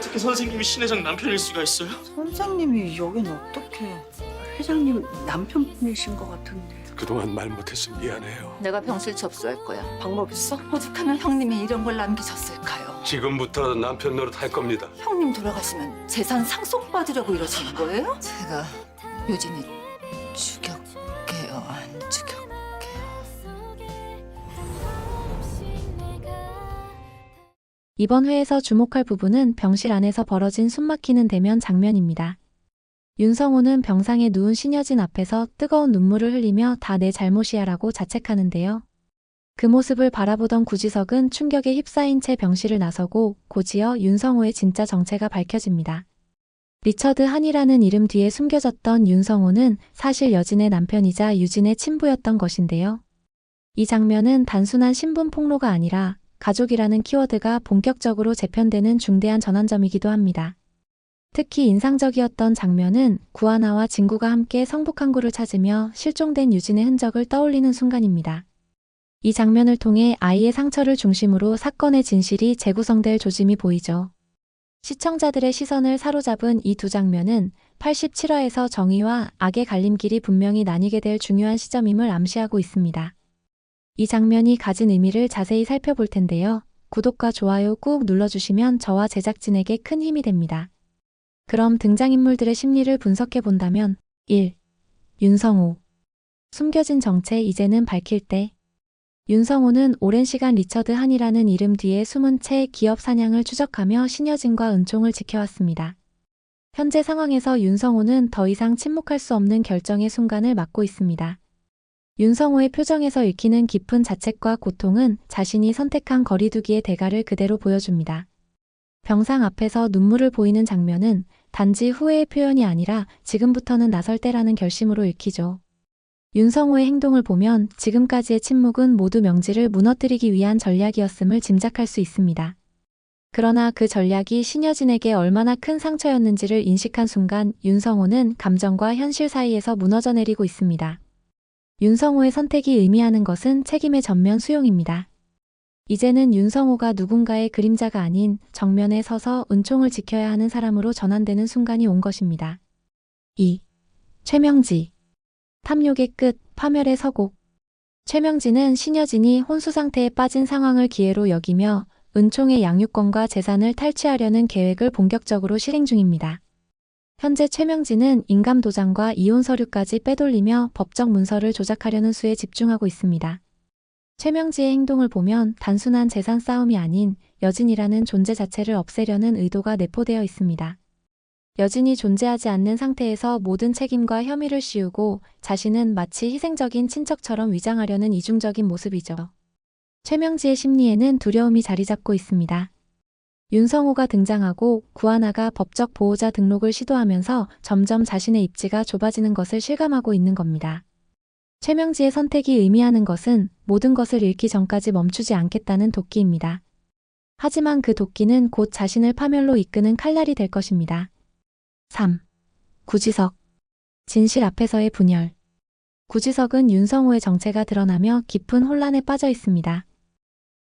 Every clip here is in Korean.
어떻게 선생님이 신 회장 남편일 수가 있어요? 선생님이 여긴 어떻게? 회장님 남편분이신 것 같은데. 그동안 말 못해서 미안해요. 내가 병실 접수할 거야. 방법 있어? 오죽하면 형님이 이런 걸 남기셨을까요? 지금부터 남편 노릇 할 겁니다. 형님 돌아가시면 재산 상속받으려고 이러시는 거예요? 제가 유진이 죽였게요, 안 죽였게요? 이번 회에서 주목할 부분은 병실 안에서 벌어진 숨막히는 대면 장면입니다. 윤성호는 병상에 누운 신여진 앞에서 뜨거운 눈물을 흘리며 다 내 잘못이야 라고 자책하는데요. 그 모습을 바라보던 구지석은 충격에 휩싸인 채 병실을 나서고 곧이어 윤성호의 진짜 정체가 밝혀집니다. 리처드 한이라는 이름 뒤에 숨겨졌던 윤성호는 사실 여진의 남편이자 유진의 친부였던 것인데요. 이 장면은 단순한 신분 폭로가 아니라 가족이라는 키워드가 본격적으로 재편되는 중대한 전환점이기도 합니다. 특히 인상적이었던 장면은 구하나와 진구가 함께 성북항구를 찾으며 실종된 유진의 흔적을 떠올리는 순간입니다. 이 장면을 통해 아이의 상처를 중심으로 사건의 진실이 재구성될 조짐이 보이죠. 시청자들의 시선을 사로잡은 이 두 장면은 87화에서 정의와 악의 갈림길이 분명히 나뉘게 될 중요한 시점임을 암시하고 있습니다. 이 장면이 가진 의미를 자세히 살펴볼 텐데요. 구독과 좋아요 꾹 눌러주시면 저와 제작진에게 큰 힘이 됩니다. 그럼 등장인물들의 심리를 분석해 본다면 1. 윤성호. 숨겨진 정체 이제는 밝힐 때. 윤성호는 오랜 시간 리처드 한이라는 이름 뒤에 숨은 채 기업 사냥을 추적하며 신여진과 은총을 지켜왔습니다. 현재 상황에서 윤성호는 더 이상 침묵할 수 없는 결정의 순간을 맞고 있습니다. 윤성호의 표정에서 읽히는 깊은 자책과 고통은 자신이 선택한 거리두기의 대가를 그대로 보여줍니다. 병상 앞에서 눈물을 보이는 장면은 단지 후회의 표현이 아니라 지금부터는 나설 때라는 결심으로 읽히죠. 윤성호의 행동을 보면 지금까지의 침묵은 모두 명지를 무너뜨리기 위한 전략이었음을 짐작할 수 있습니다. 그러나 그 전략이 신여진에게 얼마나 큰 상처였는지를 인식한 순간 윤성호는 감정과 현실 사이에서 무너져 내리고 있습니다. 윤성호의 선택이 의미하는 것은 책임의 전면 수용입니다. 이제는 윤성호가 누군가의 그림자가 아닌 정면에 서서 은총을 지켜야 하는 사람으로 전환되는 순간이 온 것입니다. 2. 최명지. 탐욕의 끝, 파멸의 서곡. 최명지는 신여진이 혼수 상태에 빠진 상황을 기회로 여기며 은총의 양육권과 재산을 탈취하려는 계획을 본격적으로 실행 중입니다. 현재 최명지는 인감 도장과 이혼 서류까지 빼돌리며 법적 문서를 조작하려는 수에 집중하고 있습니다. 최명지의 행동을 보면 단순한 재산 싸움이 아닌 여진이라는 존재 자체를 없애려는 의도가 내포되어 있습니다. 여진이 존재하지 않는 상태에서 모든 책임과 혐의를 씌우고 자신은 마치 희생적인 친척처럼 위장하려는 이중적인 모습이죠. 최명지의 심리에는 두려움이 자리 잡고 있습니다. 윤성호가 등장하고 구하나가 법적 보호자 등록을 시도하면서 점점 자신의 입지가 좁아지는 것을 실감하고 있는 겁니다. 최명지의 선택이 의미하는 것은 모든 것을 잃기 전까지 멈추지 않겠다는 도끼입니다. 하지만 그 도끼는 곧 자신을 파멸로 이끄는 칼날이 될 것입니다. 3. 구지석. 진실 앞에서의 분열. 구지석은 윤성호의 정체가 드러나며 깊은 혼란에 빠져 있습니다.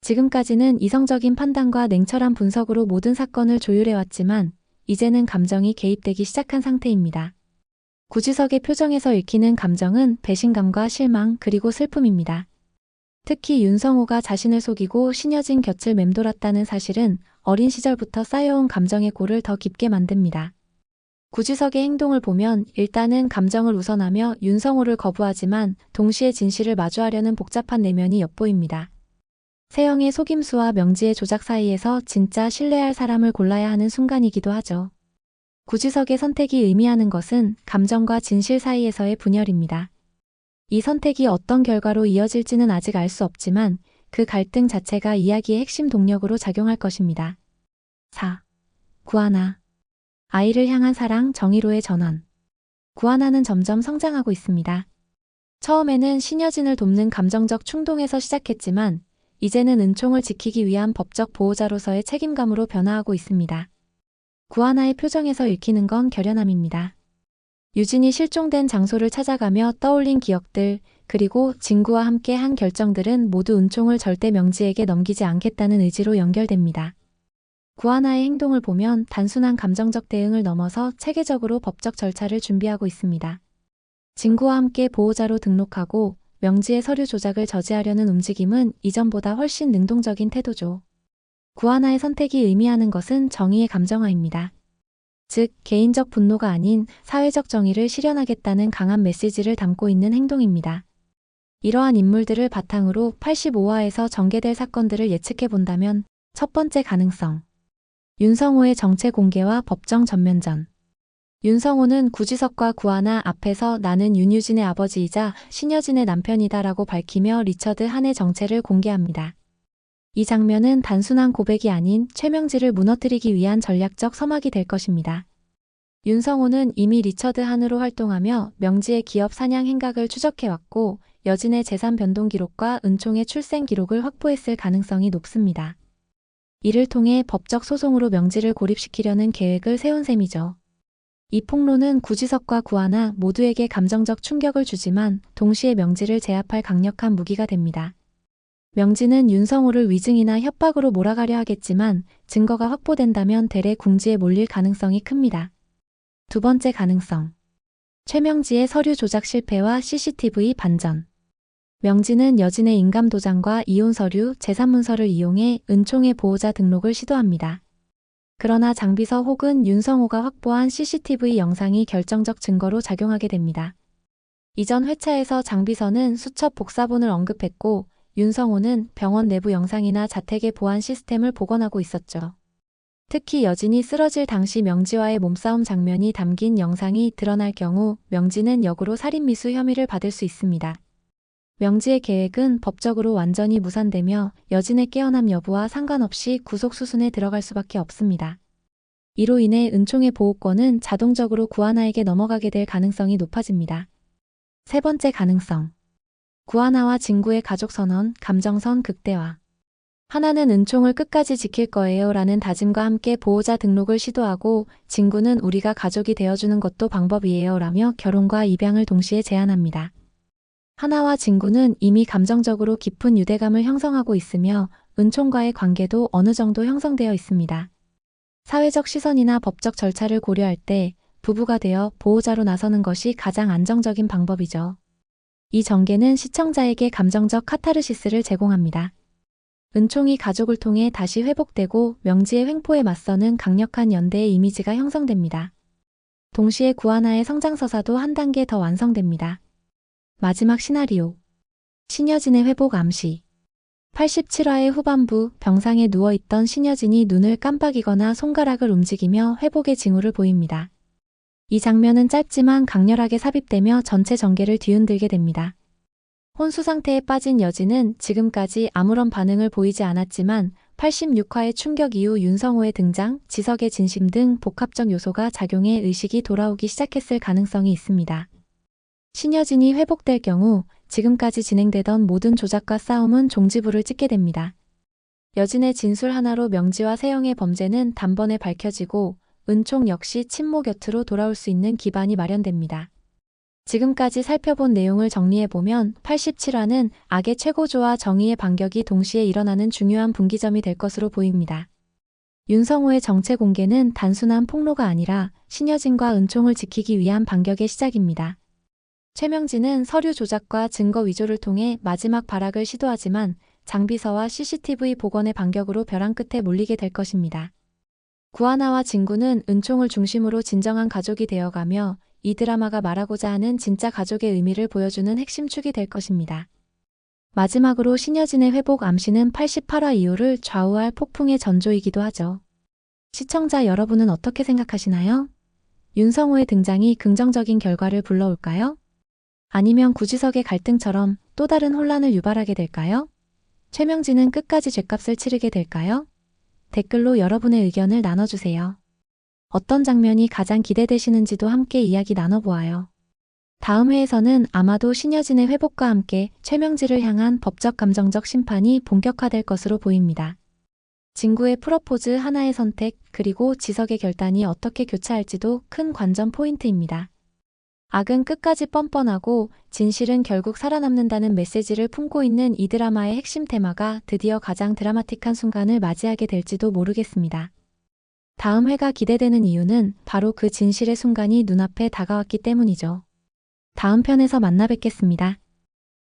지금까지는 이성적인 판단과 냉철한 분석으로 모든 사건을 조율해왔지만 이제는 감정이 개입되기 시작한 상태입니다. 구지석의 표정에서 읽히는 감정은 배신감과 실망 그리고 슬픔입니다. 특히 윤성호가 자신을 속이고 신여진 곁을 맴돌았다는 사실은 어린 시절부터 쌓여온 감정의 골을 더 깊게 만듭니다. 구지석의 행동을 보면 일단은 감정을 우선하며 윤성호를 거부하지만 동시에 진실을 마주하려는 복잡한 내면이 엿보입니다. 세영의 속임수와 명지의 조작 사이에서 진짜 신뢰할 사람을 골라야 하는 순간이기도 하죠. 구지석의 선택이 의미하는 것은 감정과 진실 사이에서의 분열입니다. 이 선택이 어떤 결과로 이어질지는 아직 알 수 없지만 그 갈등 자체가 이야기의 핵심 동력으로 작용할 것입니다. 4. 구하나. 아이를 향한 사랑 정의로의 전환. 구하나는 점점 성장하고 있습니다. 처음에는 신여진을 돕는 감정적 충동에서 시작했지만 이제는 은총을 지키기 위한 법적 보호자로서의 책임감으로 변화하고 있습니다. 구하나의 표정에서 읽히는 건 결연함입니다. 유진이 실종된 장소를 찾아가며 떠올린 기억들, 그리고 진구와 함께 한 결정들은 모두 은총을 절대 명지에게 넘기지 않겠다는 의지로 연결됩니다. 구하나의 행동을 보면 단순한 감정적 대응을 넘어서 체계적으로 법적 절차를 준비하고 있습니다. 진구와 함께 보호자로 등록하고 명지의 서류 조작을 저지하려는 움직임은 이전보다 훨씬 능동적인 태도죠. 구하나의 선택이 의미하는 것은 정의의 감정화입니다. 즉, 개인적 분노가 아닌 사회적 정의를 실현하겠다는 강한 메시지를 담고 있는 행동입니다. 이러한 인물들을 바탕으로 85화에서 전개될 사건들을 예측해 본다면 첫 번째 가능성. 윤성호의 정체 공개와 법정 전면전. 윤성호는 구지석과 구하나 앞에서 나는 윤유진의 아버지이자 신여진의 남편이다라고 밝히며 리처드 한의 정체를 공개합니다. 이 장면은 단순한 고백이 아닌 최명지를 무너뜨리기 위한 전략적 서막이 될 것입니다. 윤성호는 이미 리처드 한으로 활동하며 명지의 기업 사냥 행각을 추적해왔고 여진의 재산 변동 기록과 은총의 출생 기록을 확보했을 가능성이 높습니다. 이를 통해 법적 소송으로 명지를 고립시키려는 계획을 세운 셈이죠. 이 폭로는 구지석과 구하나 모두에게 감정적 충격을 주지만 동시에 명지를 제압할 강력한 무기가 됩니다. 명지는 윤성호를 위증이나 협박으로 몰아가려 하겠지만 증거가 확보된다면 대래 궁지에 몰릴 가능성이 큽니다. 두 번째 가능성. 최명지의 서류 조작 실패와 CCTV 반전. 명지는 여진의 인감 도장과 이혼 서류, 재산 문서를 이용해 은총의 보호자 등록을 시도합니다. 그러나 장비서 혹은 윤성호가 확보한 CCTV 영상이 결정적 증거로 작용하게 됩니다. 이전 회차에서 장비서는 수첩 복사본을 언급했고 윤성호는 병원 내부 영상이나 자택의 보안 시스템을 복원하고 있었죠. 특히 여진이 쓰러질 당시 명지와의 몸싸움 장면이 담긴 영상이 드러날 경우 명지는 역으로 살인미수 혐의를 받을 수 있습니다. 명지의 계획은 법적으로 완전히 무산되며 여진의 깨어남 여부와 상관없이 구속 수순에 들어갈 수밖에 없습니다. 이로 인해 은총의 보호권은 자동적으로 구하나에게 넘어가게 될 가능성이 높아집니다. 세 번째 가능성. 구하나와 진구의 가족선언, 감정선 극대화. 하나는 은총을 끝까지 지킬 거예요 라는 다짐과 함께 보호자 등록을 시도하고 진구는 우리가 가족이 되어주는 것도 방법이에요 라며 결혼과 입양을 동시에 제안합니다. 하나와 진구는 이미 감정적으로 깊은 유대감을 형성하고 있으며 은총과의 관계도 어느 정도 형성되어 있습니다. 사회적 시선이나 법적 절차를 고려할 때 부부가 되어 보호자로 나서는 것이 가장 안정적인 방법이죠. 이 전개는 시청자에게 감정적 카타르시스를 제공합니다. 은총이 가족을 통해 다시 회복되고 명지의 횡포에 맞서는 강력한 연대의 이미지가 형성됩니다. 동시에 구하나의 성장서사도 한 단계 더 완성됩니다. 마지막 시나리오. 신여진의 회복 암시. 87화의 후반부 병상에 누워있던 신여진이 눈을 깜빡이거나 손가락을 움직이며 회복의 징후를 보입니다. 이 장면은 짧지만 강렬하게 삽입되며 전체 전개를 뒤흔들게 됩니다. 혼수 상태에 빠진 여진은 지금까지 아무런 반응을 보이지 않았지만 86화의 충격 이후 윤성호의 등장, 지석의 진심 등 복합적 요소가 작용해 의식이 돌아오기 시작했을 가능성이 있습니다. 신여진이 회복될 경우 지금까지 진행되던 모든 조작과 싸움은 종지부를 찍게 됩니다. 여진의 진술 하나로 명지와 세영의 범죄는 단번에 밝혀지고 은총 역시 친모 곁으로 돌아올 수 있는 기반이 마련됩니다. 지금까지 살펴본 내용을 정리해보면 87화는 악의 최고조와 정의의 반격이 동시에 일어나는 중요한 분기점이 될 것으로 보입니다. 윤성호의 정체 공개는 단순한 폭로가 아니라 신여진과 은총을 지키기 위한 반격의 시작입니다. 최명진은 서류 조작과 증거 위조를 통해 마지막 발악을 시도하지만 장비서와 CCTV 복원의 반격으로 벼랑 끝에 몰리게 될 것입니다. 구하나와 진구는 은총을 중심으로 진정한 가족이 되어가며 이 드라마가 말하고자 하는 진짜 가족의 의미를 보여주는 핵심 축이 될 것입니다. 마지막으로 신여진의 회복 암시는 88화 이후를 좌우할 폭풍의 전조이기도 하죠. 시청자 여러분은 어떻게 생각하시나요? 윤성호의 등장이 긍정적인 결과를 불러올까요? 아니면 구지석의 갈등처럼 또 다른 혼란을 유발하게 될까요? 최명진은 끝까지 죗값을 치르게 될까요? 댓글로 여러분의 의견을 나눠주세요. 어떤 장면이 가장 기대되시는지도 함께 이야기 나눠보아요. 다음 회에서는 아마도 신여진의 회복과 함께 최명지를 향한 법적 감정적 심판이 본격화될 것으로 보입니다. 진구의 프러포즈 하나의 선택 그리고 지석의 결단이 어떻게 교차할지도 큰 관전 포인트입니다. 악은 끝까지 뻔뻔하고 진실은 결국 살아남는다는 메시지를 품고 있는 이 드라마의 핵심 테마가 드디어 가장 드라마틱한 순간을 맞이하게 될지도 모르겠습니다. 다음 회가 기대되는 이유는 바로 그 진실의 순간이 눈앞에 다가왔기 때문이죠. 다음 편에서 만나 뵙겠습니다.